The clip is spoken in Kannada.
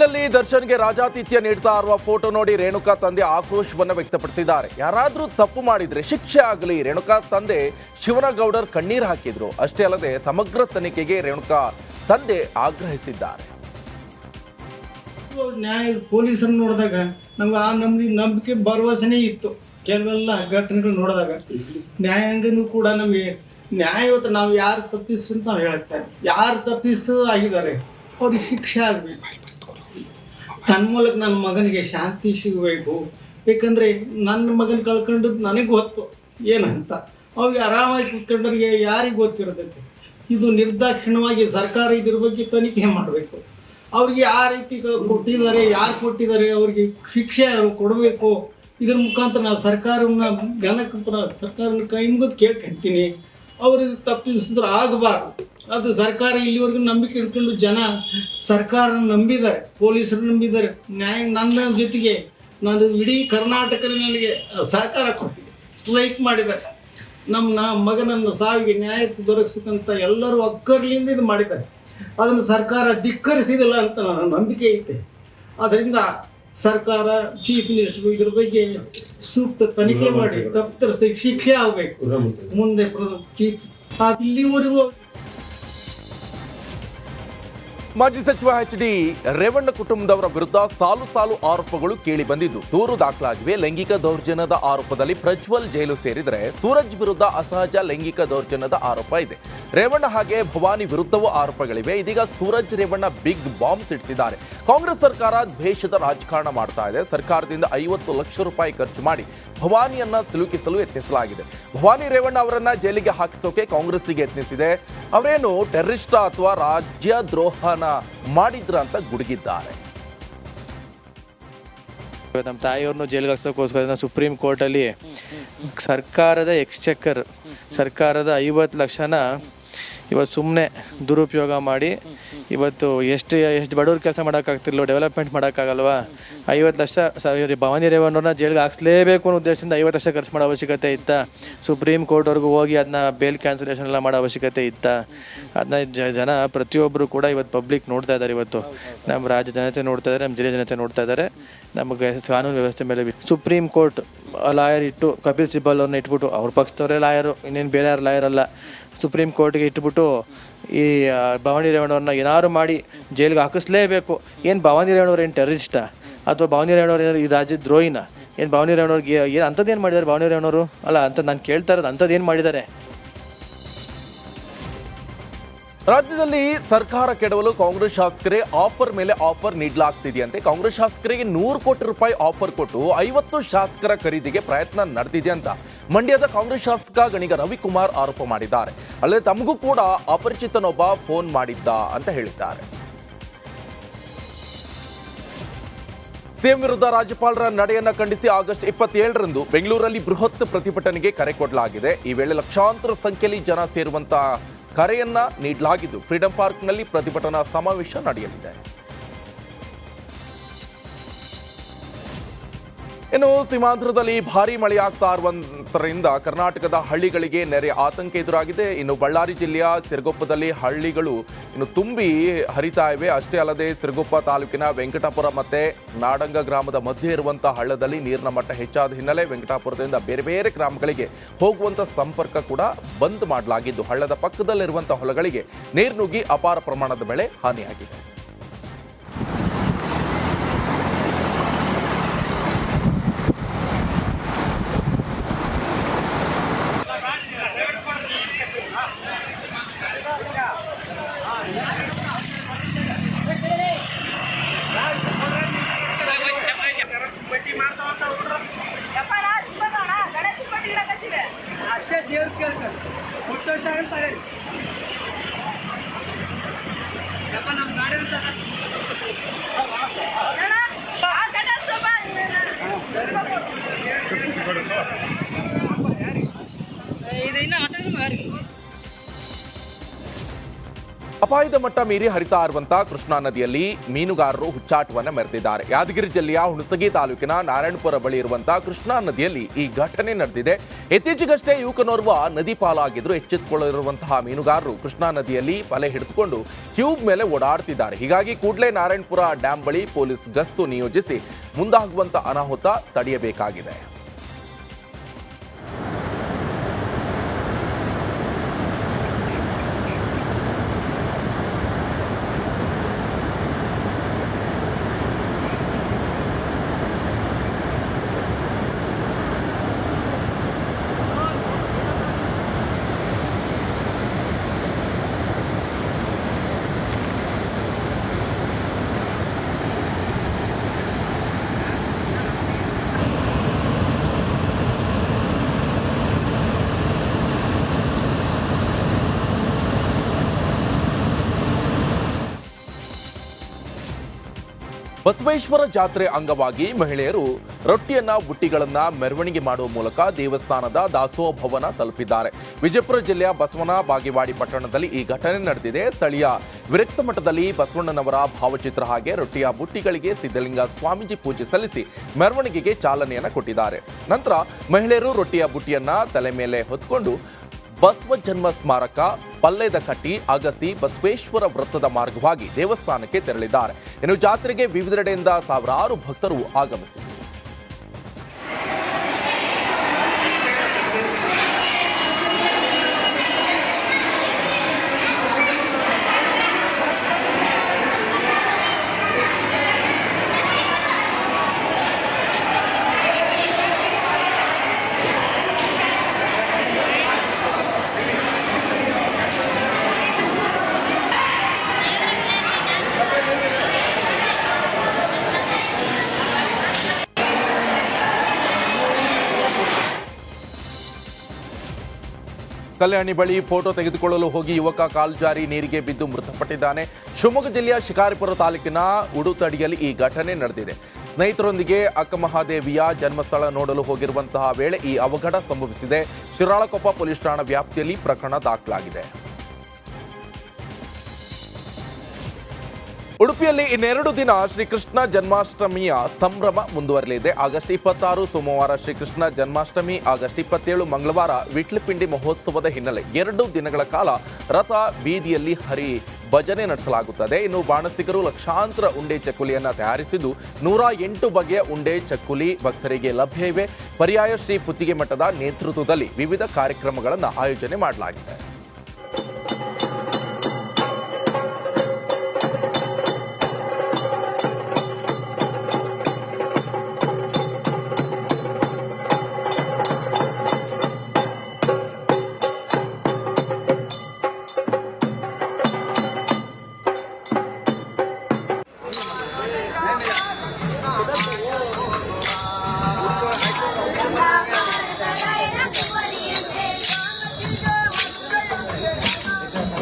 ಎಲ್ಲೆಲ್ಲಿ ದರ್ಶನ್ಗೆ ರಾಜಾತಿಥ್ಯ ನೀಡ್ತಾ ಇರುವ ಫೋಟೋ ನೋಡಿ ರೇಣುಕಾ ತಂದೆ ಆಕ್ರೋಶವನ್ನು ವ್ಯಕ್ತಪಡಿಸಿದ್ದಾರೆ. ಯಾರಾದರೂ ತಪ್ಪು ಮಾಡಿದ್ರೆ ಶಿಕ್ಷೆ ಆಗಲಿ. ರೇಣುಕಾ ತಂದೆ ಶಿವನಗೌಡರ್ ಕಣ್ಣೀರು ಹಾಕಿದ್ರು. ಅಷ್ಟೇ ಅಲ್ಲದೆ ಸಮಗ್ರ ತನಿಖೆಗೆ ರೇಣುಕಾ ತಂದೆ ಆಗ್ರಹಿಸಿದ್ದಾರೆ. ನ್ಯಾಯ ಪೊಲೀಸರನ್ನು ನೋಡಿದಾಗ ನಮ್ಗೆ ಆ ನಂಬಿಕೆ ಭರವಸೆನೇ ಇತ್ತು. ಕೆಲವೆಲ್ಲ ಘಟನೆಗಳು ನೋಡಿದಾಗ ನ್ಯಾಯಾಂಗನೂ ಕೂಡ ನಮಗೆ ನ್ಯಾಯವತ್ತು ನಾವು ಯಾರು ತಪ್ಪಿಸ್ರು ಅಂತ ನಾವು ಹೇಳ್ತಾರೆ. ಯಾರು ತಪ್ಪಿಸ್ತೂ ಆಗಿದ್ದಾರೆ ಅವ್ರಿಗೆ ಶಿಕ್ಷೆ ಆಗಬೇಕು. ತನ್ನ ಮೂಲಕ ನನ್ನ ಮಗನಿಗೆ ಶಾಂತಿ ಸಿಗಬೇಕು. ಯಾಕಂದರೆ ನನ್ನ ಮಗನ ಕಳ್ಕೊಂಡದ್ದು ನನಗೆ ಗೊತ್ತು ಏನಂತ. ಅವ್ರಿಗೆ ಆರಾಮಾಗಿ ಕುತ್ಕೊಂಡ್ರಿಗೆ ಯಾರಿಗೆ ಗೊತ್ತಿರ್ತೈತೆ. ಇದು ನಿರ್ದಾಕ್ಷಿಣ್ಯವಾಗಿ ಸರ್ಕಾರ ಇದ್ರ ಬಗ್ಗೆ ತನಿಖೆ ಮಾಡಬೇಕು. ಅವ್ರಿಗೆ ಯಾವ ರೀತಿ ಕೊಟ್ಟಿದ್ದಾರೆ, ಯಾರು ಕೊಟ್ಟಿದ್ದಾರೆ, ಅವ್ರಿಗೆ ಶಿಕ್ಷೆ ಕೊಡಬೇಕು. ಇದ್ರ ಮುಖಾಂತರ ನಾನು ಸರ್ಕಾರವನ್ನು ಸರ್ಕಾರನ ಕೈ ಮುಗಿದು ಕೇಳ್ಕೊಂತೀನಿ. ಅವ್ರಿಗೆ ತಪ್ಪಿಸಿದ್ರೆ ಆಗಬಾರ್ದು. ಅದು ಸರ್ಕಾರ ಇಲ್ಲಿವರೆಗೂ ನಂಬಿಕೆ ಇಟ್ಕೊಂಡು ಜನ ಸರ್ಕಾರ ನಂಬಿದ್ದಾರೆ, ಪೊಲೀಸರು ನಂಬಿದ್ದಾರೆ. ನನ್ನ ಜೊತೆಗೆ ನಾನು ಇಡೀ ಕರ್ನಾಟಕದಲ್ಲಿ ನನಗೆ ಸಹಕಾರ ಕೊಟ್ಟಿದೆ. ಸ್ಟ್ರೈಕ್ ಮಾಡಿದ್ದಾರೆ. ನಮ್ಮ ಮಗನನ್ನು ಸಾವಿಗೆ ನ್ಯಾಯ ದೊರಕಿಸಬೇಕಂತ ಎಲ್ಲರೂ ಒಗ್ಗರ್ಲಿಂದ ಇದು ಮಾಡಿದ್ದಾರೆ. ಅದನ್ನು ಸರ್ಕಾರ ಧಿಕ್ಕರಿಸಿದಿಲ್ಲ ಅಂತ ನನ್ನ ನಂಬಿಕೆ ಐತೆ. ಅದರಿಂದ ಸರ್ಕಾರ ಚೀಫ್ ಮಿನಿಸ್ಟರ್ ಇದ್ರ ಬಗ್ಗೆ ಸೂಕ್ತ ತನಿಖೆ ಮಾಡಿ ತಪ್ಪಿತಸ್ಥರಿಗೆ ಶಿಕ್ಷೆ ಆಗಬೇಕು. ಮುಂದೆ ಚೀಫ್ ಇಲ್ಲಿವರೆಗೂ ಮಾಜಿ ಸಚಿವ ಎಚ್.ಡಿ. ರೇವಣ್ಣ ಕುಟುಂಬದವರ ವಿರುದ್ಧ ಸಾಲು ಸಾಲು ಆರೋಪಗಳು ಕೇಳಿ ಬಂದಿದ್ದು ದೂರು ದಾಖಲಾಗಿವೆ. ಲೈಂಗಿಕ ದೌರ್ಜನ್ಯದ ಆರೋಪದಲ್ಲಿ ಪ್ರಜ್ವಲ್ ಜೈಲು ಸೇರಿದರೆ ಸೂರಜ್ ವಿರುದ್ಧ ಅಸಹಜ ಲೈಂಗಿಕ ದೌರ್ಜನ್ಯದ ಆರೋಪ ಇದೆ. ರೇವಣ್ಣ ಹಾಗೆ ಭವಾನಿ ವಿರುದ್ಧವೂ ಆರೋಪಗಳಿವೆ. ಇದೀಗ ಸೂರಜ್ ರೇವಣ್ಣ ಬಿಗ್ ಬಾಂಬ್ ಸಿಡಿಸಿದ್ದಾರೆ. ಕಾಂಗ್ರೆಸ್ ಸರ್ಕಾರ ದ್ವೇಷದ ರಾಜಕಾರಣ ಮಾಡ್ತಾ ಇದೆ. ಸರ್ಕಾರದಿಂದ 50 ಲಕ್ಷ ರೂಪಾಯಿ ಖರ್ಚು ಮಾಡಿ ಭವಾನಿಯನ್ನ ಸಿಲುಕಿಸಲು ಯತ್ನಿಸಲಾಗಿದೆ. ಭವಾನಿ ರೇವಣ್ಣ ಅವರನ್ನ ಜೈಲಿಗೆ ಹಾಕಿಸೋಕೆ ಕಾಂಗ್ರೆಸ್ಸಿಗೆ ಯತ್ನಿಸಿದೆ. ಅವರೇನು ಟೆರರಿಸ್ಟ್ ಅಥವಾ ರಾಜ್ಯ ದ್ರೋಹನ ಮಾಡಿದ್ರ ಅಂತ ಗುಡುಗಿದ್ದಾರೆ. ನಮ್ಮ ತಾಯಿಯವ್ರನ್ನು ಜೈಲಿಗೆ ಹಾಕ್ಸೋಕ್ಕೋಸ್ಕರ ಸುಪ್ರೀಂ ಕೋರ್ಟಲ್ಲಿ ಸರ್ಕಾರದ ಎಕ್ಸ್ಚೆಕ್ಕರ್ ಸರ್ಕಾರದ 50 ಲಕ್ಷನ ಇವತ್ತು ಸುಮ್ಮನೆ ದುರುಪಯೋಗ ಮಾಡಿ ಇವತ್ತು ಎಷ್ಟು ಬಡವ್ರ ಕೆಲಸ ಮಾಡೋಕ್ಕಾಗ್ತಿರ್ಲೋ, ಡೆವಲಪ್ಮೆಂಟ್ ಮಾಡೋಕ್ಕಾಗಲ್ವಾ. 50 ಲಕ್ಷ ಭವಾನಿ ರೇವಣ್ಣವ್ರನ್ನ ಜೈಲಿಗೆ ಹಾಕ್ಸ್ಲೇಬೇಕು ಅನ್ನೋ ಉದ್ದೇಶದಿಂದ 50 ಲಕ್ಷ ಖರ್ಚು ಮಾಡೋ ಅವಶ್ಯಕತೆ ಇತ್ತಾ? ಸುಪ್ರೀಂ ಕೋರ್ಟ್ವರೆಗೂ ಹೋಗಿ ಅದನ್ನ ಬೇಲ್ ಕ್ಯಾನ್ಸಲೇಷನ್ ಎಲ್ಲ ಮಾಡೋ ಅವಶ್ಯಕತೆ ಇತ್ತಾ? ಅದನ್ನ ಜನ ಪ್ರತಿಯೊಬ್ಬರು ಕೂಡ ಇವತ್ತು ಪಬ್ಲಿಕ್ ನೋಡ್ತಾ ಇದ್ದಾರೆ. ಇವತ್ತು ನಮ್ಮ ರಾಜ್ಯ ಜನತೆ ನೋಡ್ತಾ ಇದ್ದಾರೆ, ನಮ್ಮ ಜಿಲ್ಲೆ ಜನತೆ ನೋಡ್ತಾ ಇದ್ದಾರೆ. ನಮಗೆ ಕಾನೂನು ವ್ಯವಸ್ಥೆ ಮೇಲೆ ಸುಪ್ರೀಂ ಕೋರ್ಟ್ ಲಾಯರ್ ಇಟ್ಟು ಕಪಿಲ್ ಸಿಬಲ್ ಅವ್ರನ್ನ ಇಟ್ಬಿಟ್ಟು ಅವ್ರ ಪಕ್ಷದವರೇ ಲಾಯರು, ಇನ್ನೇನು ಬೇರೆ ಯಾರು ಲಾಯರ್ ಅಲ್ಲ, ಸುಪ್ರೀಂ ಕೋರ್ಟ್ಗೆ ಇಟ್ಬಿಟ್ಟು ಈ ಭವಾನಿ ರೇವಣ್ಣವ್ರನ್ನ ಏನಾದ್ರು ಮಾಡಿ ಜೈಲಿಗೆ ಹಾಕಿಸ್ಲೇಬೇಕು. ಏನು ಭವಾನಿ ರೇವಣ್ಣವ್ರು ಏನು ಟೆರರಿಸ್ಟಾ ಅಥವಾ ಭವಾನಿ ರೇವಣ್ಣವ್ರು ಏನಾರು ಈ ರಾಜ್ಯದ ದ್ರೋಹಿನ? ಏನು ಭವಾನಿ ರೇವಣ್ಣವ್ರಿಗೆ ಏನು ಅಂಥದ್ದು ಏನು ಮಾಡಿದ್ದಾರೆ ಭವಾನಿ ರೇವಣ್ಣವರು? ಅಲ್ಲ ಅಂತ ನಾನು ಕೇಳ್ತಾ ಇರೋದು, ಅಂಥದ್ದು ಏನು ಮಾಡಿದ್ದಾರೆ? ರಾಜ್ಯದಲ್ಲಿ ಸರ್ಕಾರ ಕೆಡವಲು ಕಾಂಗ್ರೆಸ್ ಶಾಸಕರೇ ಆಫರ್ ಮೇಲೆ ಆಫರ್ ನೀಡಲಾಗ್ತಿದೆಯಂತೆ. ಕಾಂಗ್ರೆಸ್ ಶಾಸಕರಿಗೆ 100 ಕೋಟಿ ರೂಪಾಯಿ ಆಫರ್ ಕೊಟ್ಟು 50 ಶಾಸಕರ ಖರೀದಿಗೆ ಪ್ರಯತ್ನ ನಡೆದಿದೆ ಅಂತ ಮಂಡ್ಯದ ಕಾಂಗ್ರೆಸ್ ಶಾಸಕ ಗಣಿಗ ರವಿಕುಮಾರ್ ಆರೋಪ ಮಾಡಿದ್ದಾರೆ. ಅಲ್ಲದೆ ತಮಗೂ ಕೂಡ ಅಪರಿಚಿತನೊಬ್ಬ ಫೋನ್ ಮಾಡಿದ್ದ ಅಂತ ಹೇಳಿದ್ದಾರೆ. ಸಿಎಂ ವಿರುದ್ಧ ರಾಜ್ಯಪಾಲರ ನಡೆಯನ್ನ ಖಂಡಿಸಿ ಆಗಸ್ಟ್ 27ರಂದು ಬೆಂಗಳೂರಲ್ಲಿ ಬೃಹತ್ ಪ್ರತಿಭಟನೆಗೆ ಕರೆ ಕೊಡಲಾಗಿದೆ. ಈ ವೇಳೆ ಲಕ್ಷಾಂತರ ಸಂಖ್ಯೆಯಲ್ಲಿ ಜನ ಸೇರುವಂತ ಕರೆಯನ್ನ ನೀಡಲಾಗಿದ್ದು ಫ್ರೀಡಂ ಪಾರ್ಕ್ನಲ್ಲಿ ಪ್ರತಿಭಟನಾ ಸಮಾವೇಶ ನಡೆಯಲಿದೆ. ಇನ್ನು ಸೀಮಾಂಧ್ರದಲ್ಲಿ ಭಾರೀ ಮಳೆಯಾಗ್ತಾ ಇರುವುದರಿಂದ ಕರ್ನಾಟಕದ ಹಳ್ಳಿಗಳಿಗೆ ನೆರೆ ಆತಂಕ ಎದುರಾಗಿದೆ. ಇನ್ನು ಬಳ್ಳಾರಿ ಜಿಲ್ಲೆಯ ಸಿರಗುಪ್ಪದಲ್ಲಿ ಹಳ್ಳಿಗಳು ಇನ್ನು ತುಂಬಿ ಹರಿತಾ ಇವೆ. ಅಷ್ಟೇ ಅಲ್ಲದೆ ಸಿರಗುಪ್ಪ ತಾಲೂಕಿನ ವೆಂಕಟಾಪುರ ಮತ್ತೆ ನಾಡಂಗ ಗ್ರಾಮದ ಮಧ್ಯೆ ಇರುವಂತಹ ಹಳ್ಳದಲ್ಲಿ ನೀರಿನ ಮಟ್ಟ ಹೆಚ್ಚಾದ ಹಿನ್ನೆಲೆ ವೆಂಕಟಾಪುರದಿಂದ ಬೇರೆ ಬೇರೆ ಗ್ರಾಮಗಳಿಗೆ ಹೋಗುವಂತ ಸಂಪರ್ಕ ಕೂಡ ಬಂದ್ ಮಾಡಲಾಗಿದ್ದು ಹಳ್ಳದ ಪಕ್ಕದಲ್ಲಿರುವಂತಹ ಹೊಲಗಳಿಗೆ ನೀರು ನುಗ್ಗಿ ಅಪಾರ ಪ್ರಮಾಣದ ಬೆಳೆ ಹಾನಿಯಾಗಿದೆ. ನಮ್ಮ ಗಾಡಿ ಅಪಾಯದ ಮಟ್ಟ ಮೀರಿ ಹರಿತಾ ಇರುವಂತಹ ಕೃಷ್ಣಾ ನದಿಯಲ್ಲಿ ಮೀನುಗಾರರು ಹುಚ್ಚಾಟವನ್ನ ಮೆರೆದಿದ್ದಾರೆ. ಯಾದಗಿರಿ ಜಿಲ್ಲೆಯ ಹುಣಸಗಿ ತಾಲೂಕಿನ ನಾರಾಯಣಪುರ ಬಳಿ ಇರುವಂತಹ ಕೃಷ್ಣಾ ನದಿಯಲ್ಲಿ ಈ ಘಟನೆ ನಡೆದಿದೆ. ಇತ್ತೀಚೆಗಷ್ಟೇ ಯುವಕನೋರ್ವ ನದಿ ಪಾಲಾಗಿದ್ರು. ಎಚ್ಚೆತ್ತುಕೊಳ್ಳಿರುವಂತಹ ಮೀನುಗಾರರು ಕೃಷ್ಣಾ ನದಿಯಲ್ಲಿ ಬಲೆ ಹಿಡಿದುಕೊಂಡು ಟ್ಯೂಬ್ ಮೇಲೆ ಓಡಾಡ್ತಿದ್ದಾರೆ. ಹೀಗಾಗಿ ಕೂಡಲೇ ನಾರಾಯಣಪುರ ಡ್ಯಾಂ ಬಳಿ ಪೊಲೀಸ್ ಗಸ್ತು ನಿಯೋಜಿಸಿ ಮುಂದಾಗುವಂತಹ ಅನಾಹುತ ತಡೆಯಬೇಕಾಗಿದೆ. ಬಸವೇಶ್ವರ ಜಾತ್ರೆ ಅಂಗವಾಗಿ ಮಹಿಳೆಯರು ರೊಟ್ಟಿಯನ್ನ ಬುಟ್ಟಿಗಳನ್ನ ಮೆರವಣಿಗೆ ಮಾಡುವ ಮೂಲಕ ದೇವಸ್ಥಾನದ ದಾಸೋಹ ಭವನ ತಲುಪಿದ್ದಾರೆ. ವಿಜಯಪುರ ಜಿಲ್ಲೆಯ ಬಸವನ ಬಾಗೇವಾಡಿ ಪಟ್ಟಣದಲ್ಲಿ ಈ ಘಟನೆ ನಡೆದಿದೆ. ಸ್ಥಳೀಯ ವಿರಕ್ತ ಮಠದಲ್ಲಿ ಬಸವಣ್ಣನವರ ಭಾವಚಿತ್ರ ಹಾಗೆ ರೊಟ್ಟಿಯ ಬುಟ್ಟಿಗಳಿಗೆ ಸಿದ್ಧಲಿಂಗ ಸ್ವಾಮೀಜಿ ಪೂಜೆ ಸಲ್ಲಿಸಿ ಮೆರವಣಿಗೆಗೆ ಚಾಲನೆಯನ್ನ ಕೊಟ್ಟಿದ್ದಾರೆ. ನಂತರ ಮಹಿಳೆಯರು ರೊಟ್ಟಿಯ ಬುಟ್ಟಿಯನ್ನ ತಲೆ ಮೇಲೆ ಹೊತ್ತುಕೊಂಡು ಬಸವ ಜನ್ಮ ಸ್ಮಾರಕ, ಪಲ್ಲೇದಕಟ್ಟಿ, ಅಗಸಿ, ಬಸವೇಶ್ವರ ವೃತ್ತದ ಮಾರ್ಗವಾಗಿ ದೇವಸ್ಥಾನಕ್ಕೆ ತೆರಳಿದ್ದಾರೆ. ಇನ್ನು ಜಾತ್ರೆಗೆ ವಿವಿಧೆಡೆಯಿಂದ ಸಾವಿರಾರು ಭಕ್ತರು ಆಗಮಿಸಿದರು. ಕಲ್ಯಾಣಿ ಬಳಿ ಫೋಟೋ ತೆಗೆದುಕೊಳ್ಳಲು ಹೋಗಿ ಯುವಕ ಕಾಲ್ಜಾರಿ ನೀರಿಗೆ ಬಿದ್ದು ಮೃತಪಟ್ಟಿದ್ದಾನೆ. ಶಿವಮೊಗ್ಗ ಜಿಲ್ಲೆಯ ಶಿಕಾರಿಪುರ ತಾಲೂಕಿನ ಉಡುತಡಿಯಲ್ಲಿ ಈ ಘಟನೆ ನಡೆದಿದೆ. ಸ್ನೇಹಿತರೊಂದಿಗೆ ಅಕ್ಕಮಹಾದೇವಿಯ ಜನ್ಮಸ್ಥಳ ನೋಡಲು ಹೋಗಿರುವಂತಹ ವೇಳೆ ಈ ಅವಘಡ ಸಂಭವಿಸಿದೆ. ಶಿರಾಳಕೊಪ್ಪ ಪೊಲೀಸ್ ಠಾಣಾ ವ್ಯಾಪ್ತಿಯಲ್ಲಿ ಪ್ರಕರಣ ದಾಖಲಾಗಿದೆ. ಉಡುಪಿಯಲ್ಲಿ ಇನ್ನೆರಡು ದಿನ ಶ್ರೀಕೃಷ್ಣ ಜನ್ಮಾಷ್ಟಮಿಯ ಸಂಭ್ರಮ ಮುಂದುವರಲಿದೆ. ಆಗಸ್ಟ್ 26 ಸೋಮವಾರ ಶ್ರೀಕೃಷ್ಣ ಜನ್ಮಾಷ್ಟಮಿ, ಆಗಸ್ಟ್ 27 ಮಂಗಳವಾರ ವಿಟ್ಲಪಿಂಡಿ ಮಹೋತ್ಸವದ ಹಿನ್ನೆಲೆ 2 ದಿನಗಳ ಕಾಲ ರಥ ಬೀದಿಯಲ್ಲಿ ಹರಿ ಭಜನೆ ನಡೆಸಲಾಗುತ್ತದೆ. ಇನ್ನು ಬಾಣಸಿಗರು ಲಕ್ಷಾಂತರ ಉಂಡೆ ಚಕ್ಕುಲಿಯನ್ನ ತಯಾರಿಸಿದ್ದು 108 ಬಗೆಯ ಉಂಡೆ ಚಕ್ಕುಲಿ ಭಕ್ತರಿಗೆ ಲಭ್ಯ ಇವೆ. ಪರ್ಯಾಯ ಶ್ರೀ ಪುತ್ತಿಗೆ ಮಠದ ನೇತೃತ್ವದಲ್ಲಿ ವಿವಿಧ ಕಾರ್ಯಕ್ರಮಗಳನ್ನು ಆಯೋಜನೆ ಮಾಡಲಾಗಿದೆ.